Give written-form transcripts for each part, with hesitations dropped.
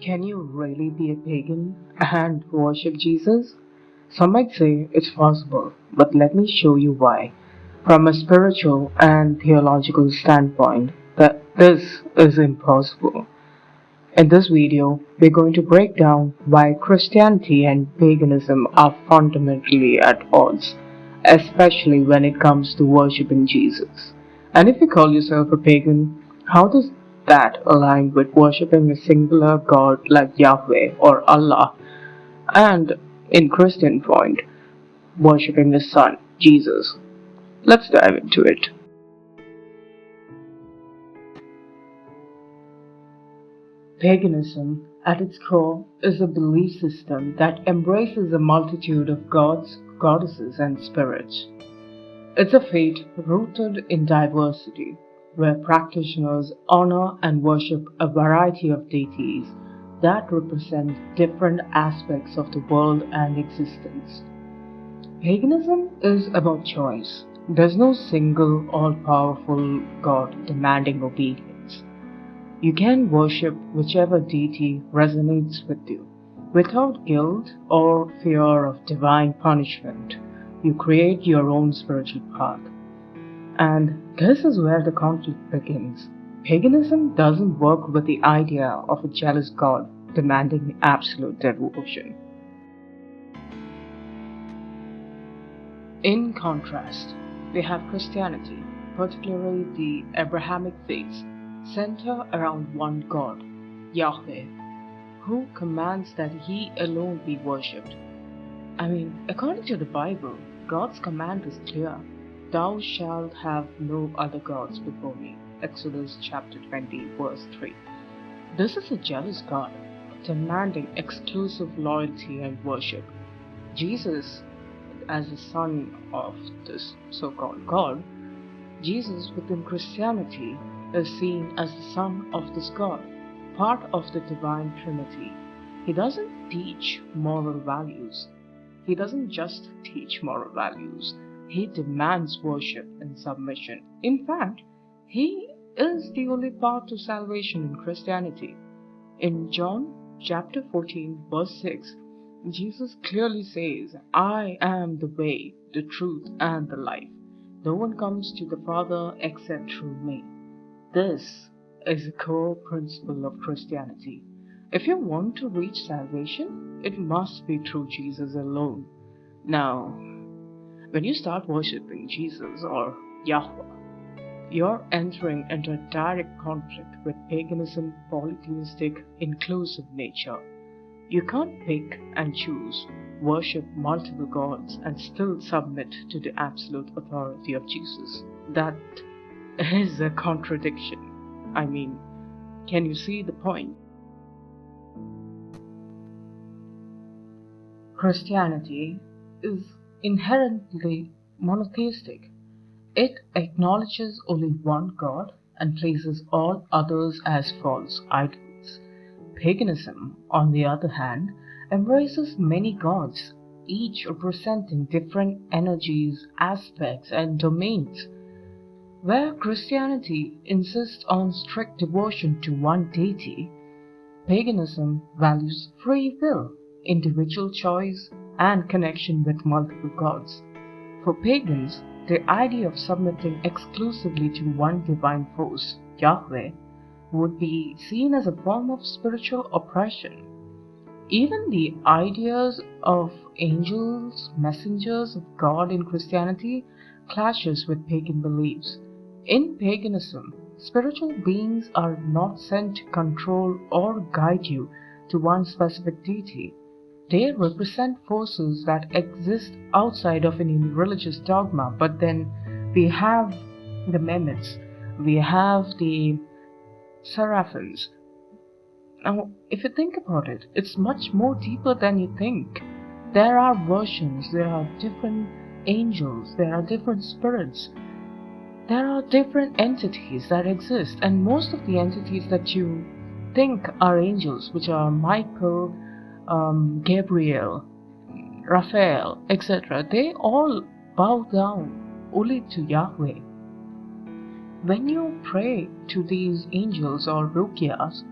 Can you really be a pagan and worship Jesus? Some might say it's possible, but let me show you why. From a spiritual and theological standpoint, that this is impossible. In this video, we're going to break down why Christianity and paganism are fundamentally at odds, especially when it comes to worshipping Jesus. And if you call yourself a pagan, how does that align with worshipping a singular God like Yahweh or Allah? And in Christian point, worshipping the Son, Jesus. Let's dive into it. Paganism, at its core, is a belief system that embraces a multitude of gods, goddesses, and spirits. It's a faith rooted in diversity, where practitioners honor and worship a variety of deities that represent different aspects of the world and existence. Paganism is about choice. There's no single all-powerful god demanding obedience. You can worship whichever deity resonates with you, without guilt or fear of divine punishment. You create your own spiritual path. And this is where the conflict begins. Paganism doesn't work with the idea of a jealous god demanding absolute devotion. In contrast, we have Christianity, particularly the Abrahamic faiths, center around one God, Yahweh, who commands that He alone be worshipped. According to the Bible, God's command is clear. Thou shalt have no other gods before me. Exodus chapter 20, verse 3. This is a jealous God, demanding exclusive loyalty and worship. Jesus, as the son of this so-called God, Jesus within Christianity is seen as the son of this God, part of the divine Trinity. He doesn't teach moral values. He doesn't just teach moral values. He demands worship and submission. In fact, He is the only path to salvation in Christianity. In John chapter 14, verse 6, Jesus clearly says, I am the way, the truth, and the life. No one comes to the Father except through me. This is a core principle of Christianity. If you want to reach salvation, it must be through Jesus alone. Now, when you start worshipping Jesus or Yahweh, you're entering into a direct conflict with paganism's polytheistic, inclusive nature. You can't pick and choose, worship multiple gods, and still submit to the absolute authority of Jesus. That is a contradiction. Can you see the point? Christianity is inherently monotheistic. It acknowledges only one God and places all others as false idols. Paganism, on the other hand, embraces many gods, each representing different energies, aspects, and domains. Where Christianity insists on strict devotion to one deity, paganism values free will, individual choice, and connection with multiple gods. For pagans, the idea of submitting exclusively to one divine force, Yahweh, would be seen as a form of spiritual oppression. Even the ideas of angels, messengers of God in Christianity clashes with pagan beliefs. In paganism, spiritual beings are not sent to control or guide you to one specific deity. They represent forces that exist outside of any religious dogma. But then we have the Memets, we have the Seraphims. Now, if you think about it, it's much more deeper than you think. There are versions, there are different angels, there are different spirits. There are different entities that exist, and most of the entities that you think are angels, which are Michael, Gabriel, Raphael, etc., they all bow down only to Yahweh. When you pray to these angels or rukyas,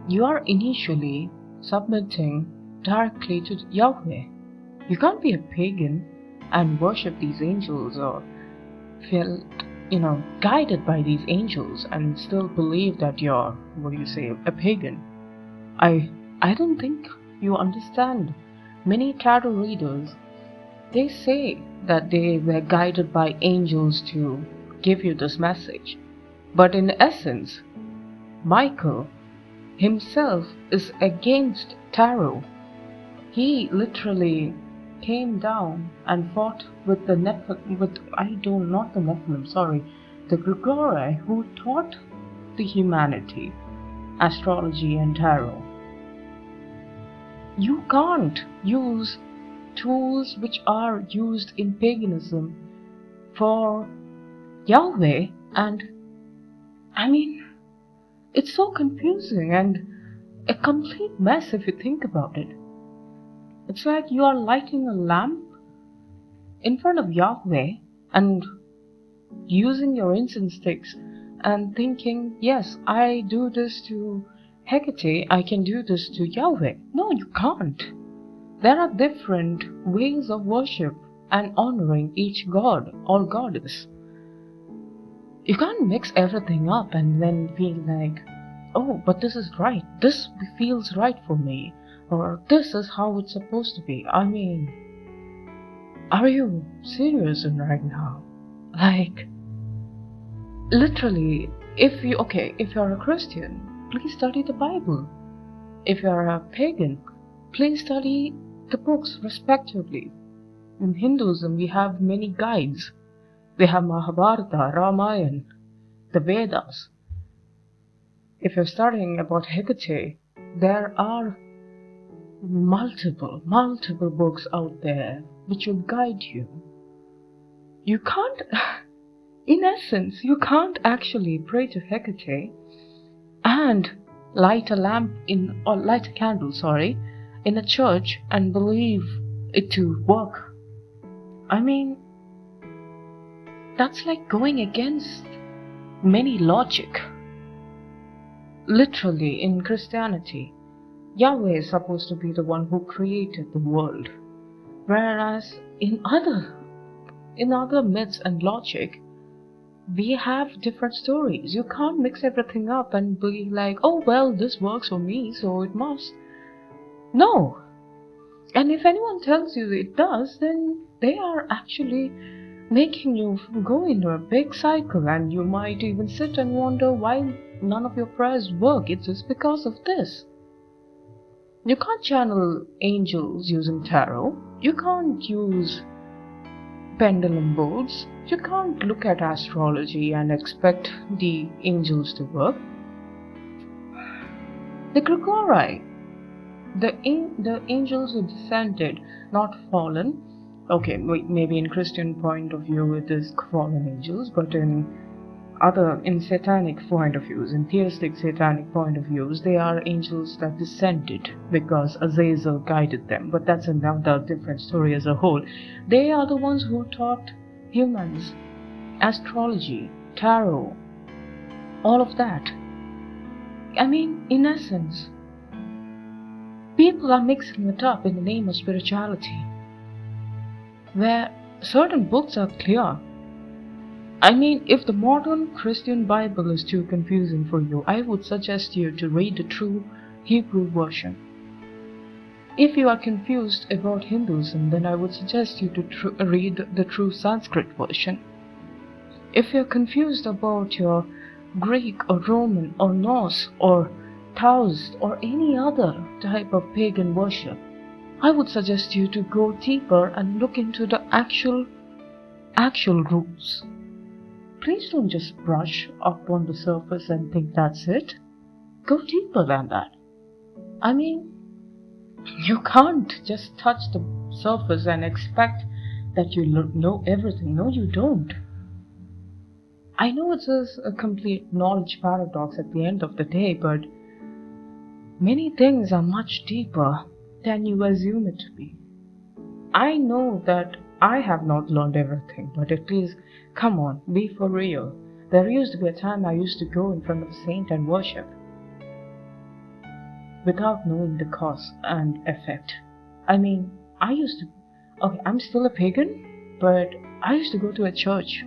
you are initially submitting directly to Yahweh. You can't be a pagan and worship these angels or feel, guided by these angels and still believe that you're, a pagan. I don't think you understand. Many tarot readers, they say that they were guided by angels to give you this message. But in essence, Michael himself is against tarot. He literally came down and fought with the Grigori, who taught the humanity astrology and tarot. You can't use tools which are used in paganism for Yahweh, and it's so confusing and a complete mess if you think about it. It's like you are lighting a lamp in front of Yahweh and using your incense sticks and thinking, yes, I do this to Hecate, I can do this to Yahweh. No, you can't. There are different ways of worship and honoring each god or goddess. You can't mix everything up and then feel like, oh, but this is right. This feels right for me. Or this is how it's supposed to be. Are you serious right now? Like, literally, if you're a Christian, please study the Bible. If you're a pagan, please study the books respectively. In Hinduism, we have many guides. We have Mahabharata, Ramayana, the Vedas. If you're studying about Hecate, there are multiple books out there which will guide you. You can't, in essence, you can't actually pray to Hecate and light a candle, in a church and believe it to work. That's like going against many logic. Literally, in Christianity, Yahweh is supposed to be the one who created the world, whereas in other myths and logic, we have different stories. You can't mix everything up and be like, oh well, this works for me, so it must. No. And if anyone tells you it does, then they are actually making you go into a big cycle, and you might even sit and wonder why none of your prayers work. It's just because of this. You can't channel angels using tarot. You can't use pendulum boards. You can't look at astrology and expect the angels to work. The Grigori, the angels who descended, not fallen. Okay, maybe in Christian point of view it is fallen angels, but in satanic point of views, in theistic satanic point of views, they are angels that descended because Azazel guided them. But that's another different story as a whole. They are the ones who taught humans astrology, tarot, all of that. In essence, people are mixing it up in the name of spirituality, where certain books are clear. If the modern Christian Bible is too confusing for you, I would suggest you to read the true Hebrew version. If you are confused about Hinduism, then I would suggest you to read the true Sanskrit version. If you're confused about your Greek or Roman or Norse or Taoist or any other type of pagan worship, I would suggest you to go deeper and look into the actual roots. Please don't just brush up on the surface and think that's it. Go deeper than that. You can't just touch the surface and expect that you know everything. No, you don't. I know it's a complete knowledge paradox at the end of the day, but many things are much deeper than you assume it to be. I know that I have not learned everything, but at least, come on, be for real. There used to be a time I used to go in front of a saint and worship. without knowing the cause and effect. I mean, I used to, okay, I'm still a pagan, but I used to go to a church.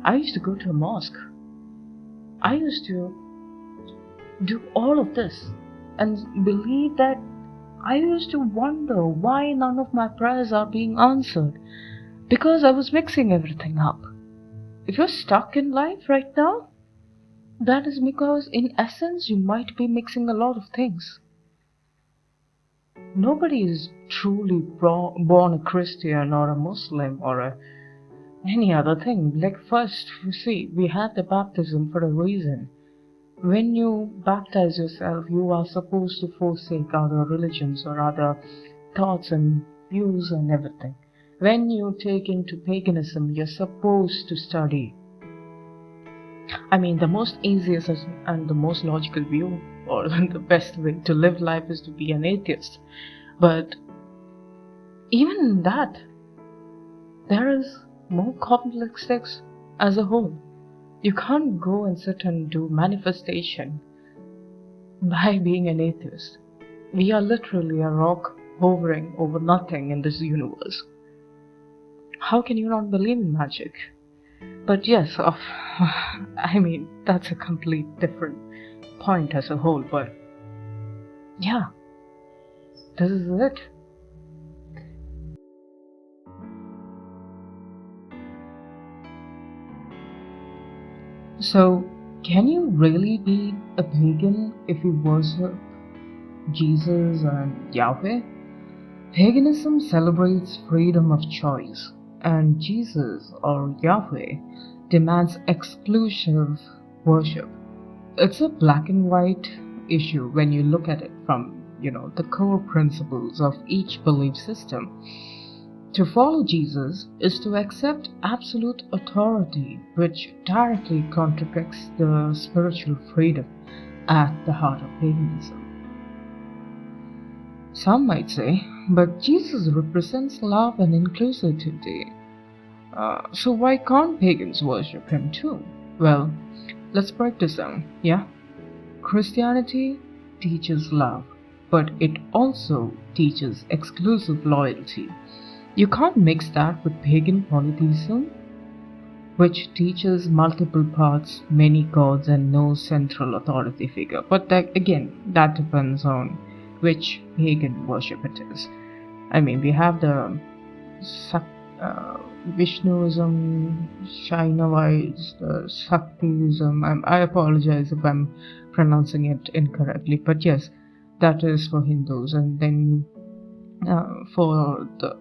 I used to go to a mosque. I used to do all of this and believe that I used to wonder why none of my prayers are being answered because I was mixing everything up. If you're stuck in life right now, that is because in essence you might be mixing a lot of things. Nobody is truly born a Christian or a Muslim or any other thing. Like first, you see, we have the baptism for a reason. When you baptize yourself, you are supposed to forsake other religions or other thoughts and views and everything. When you take into paganism, you're supposed to study. I mean, the most easiest and the most logical view, or the best way to live life is to be an atheist. But even in that, there is more complex things as a whole. You can't go and sit and do manifestation by being an atheist. We are literally a rock hovering over nothing in this universe. How can you not believe in magic? But yes, I mean, that's a complete different point as a whole, but yeah, this is it. So, can you really be a pagan if you worship Jesus and Yahweh? Paganism celebrates freedom of choice, and Jesus or Yahweh demands exclusive worship. It's a black and white issue when you look at it from, the core principles of each belief system. To follow Jesus is to accept absolute authority, which directly contradicts the spiritual freedom at the heart of paganism. Some might say, but Jesus represents love and inclusivity. So why can't pagans worship him too? Well, let's break this down, yeah? Christianity teaches love, but it also teaches exclusive loyalty. You can't mix that with pagan polytheism, which teaches multiple paths, many gods, and no central authority figure. But that depends on which pagan worship it is. I mean, we have the Vishnuism, Shainavites, the Shaktiism. I apologize if I'm pronouncing it incorrectly, but yes, that is for Hindus. And then for the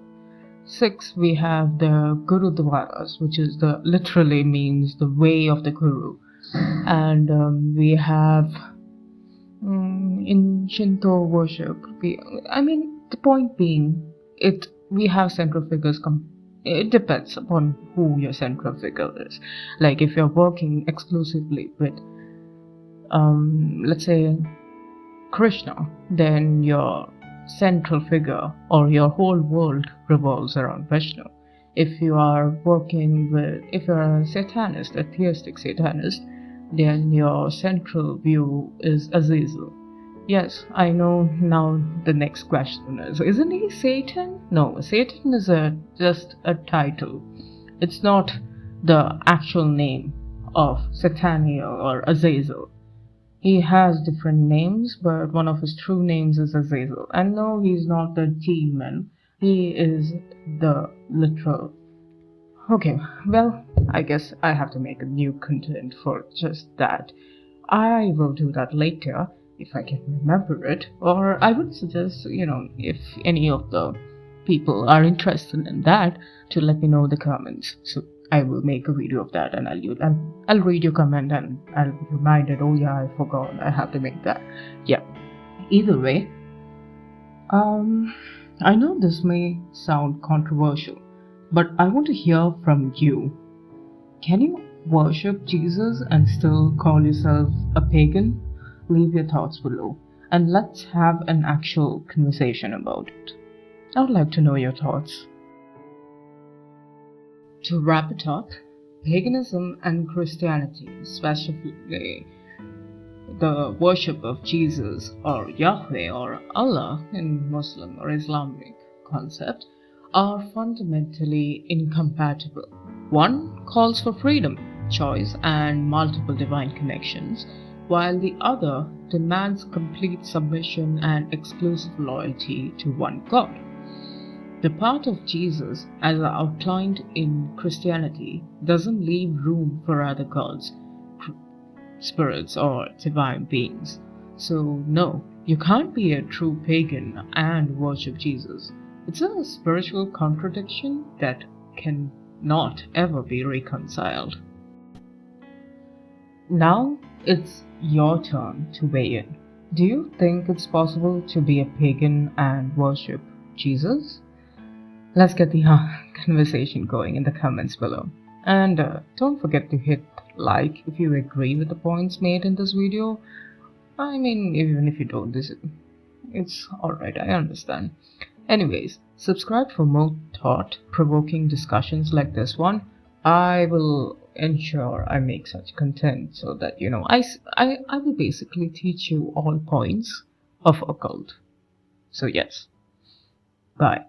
Sikhs, we have the Gurudwaras, which is literally means the way of the Guru, and we have in Shinto worship. The point being, we have central figures. It depends upon who your central figure is. Like if you're working exclusively with, let's say, Krishna, then your central figure or your whole world revolves around Vishnu. If you're a Satanist, a theistic Satanist, then your central view is Azazel. Yes, I know now the next question is, isn't he Satan? No, Satan is just a title. It's not the actual name of Sataniel or Azazel. He has different names, but one of his true names is Azazel. And no, he's not the demon. He is the literal. Okay, well, I guess I have to make a new content for just that. I will do that later if I can remember it. Or I would suggest, if any of the people are interested in that, to let me know in the comments. So I will make a video of that, and I'll read your comment and I'll be reminded. Oh yeah, I forgot. I have to make that. Yeah. Either way, I know this may sound controversial, but I want to hear from you. Can you worship Jesus and still call yourself a pagan? Leave your thoughts below, and let's have an actual conversation about it. I would like to know your thoughts. To wrap it up, paganism and Christianity, especially the worship of Jesus or Yahweh or Allah in Muslim or Islamic concept are fundamentally incompatible. One calls for freedom, choice, and multiple divine connections, while the other demands complete submission and exclusive loyalty to one God. The path of Jesus, as outlined in Christianity, doesn't leave room for other gods, spirits, or divine beings. So, no, you can't be a true pagan and worship Jesus. It's a spiritual contradiction that can not ever be reconciled. Now it's your turn to weigh in. Do you think it's possible to be a pagan and worship Jesus? Let's get the conversation going in the comments below. And don't forget to hit like if you agree with the points made in this video. I mean, even if you don't, it's alright, I understand. Anyways, subscribe for more thought-provoking discussions like this one. I will ensure I make such content so that, I will basically teach you all points of occult. So yes, bye.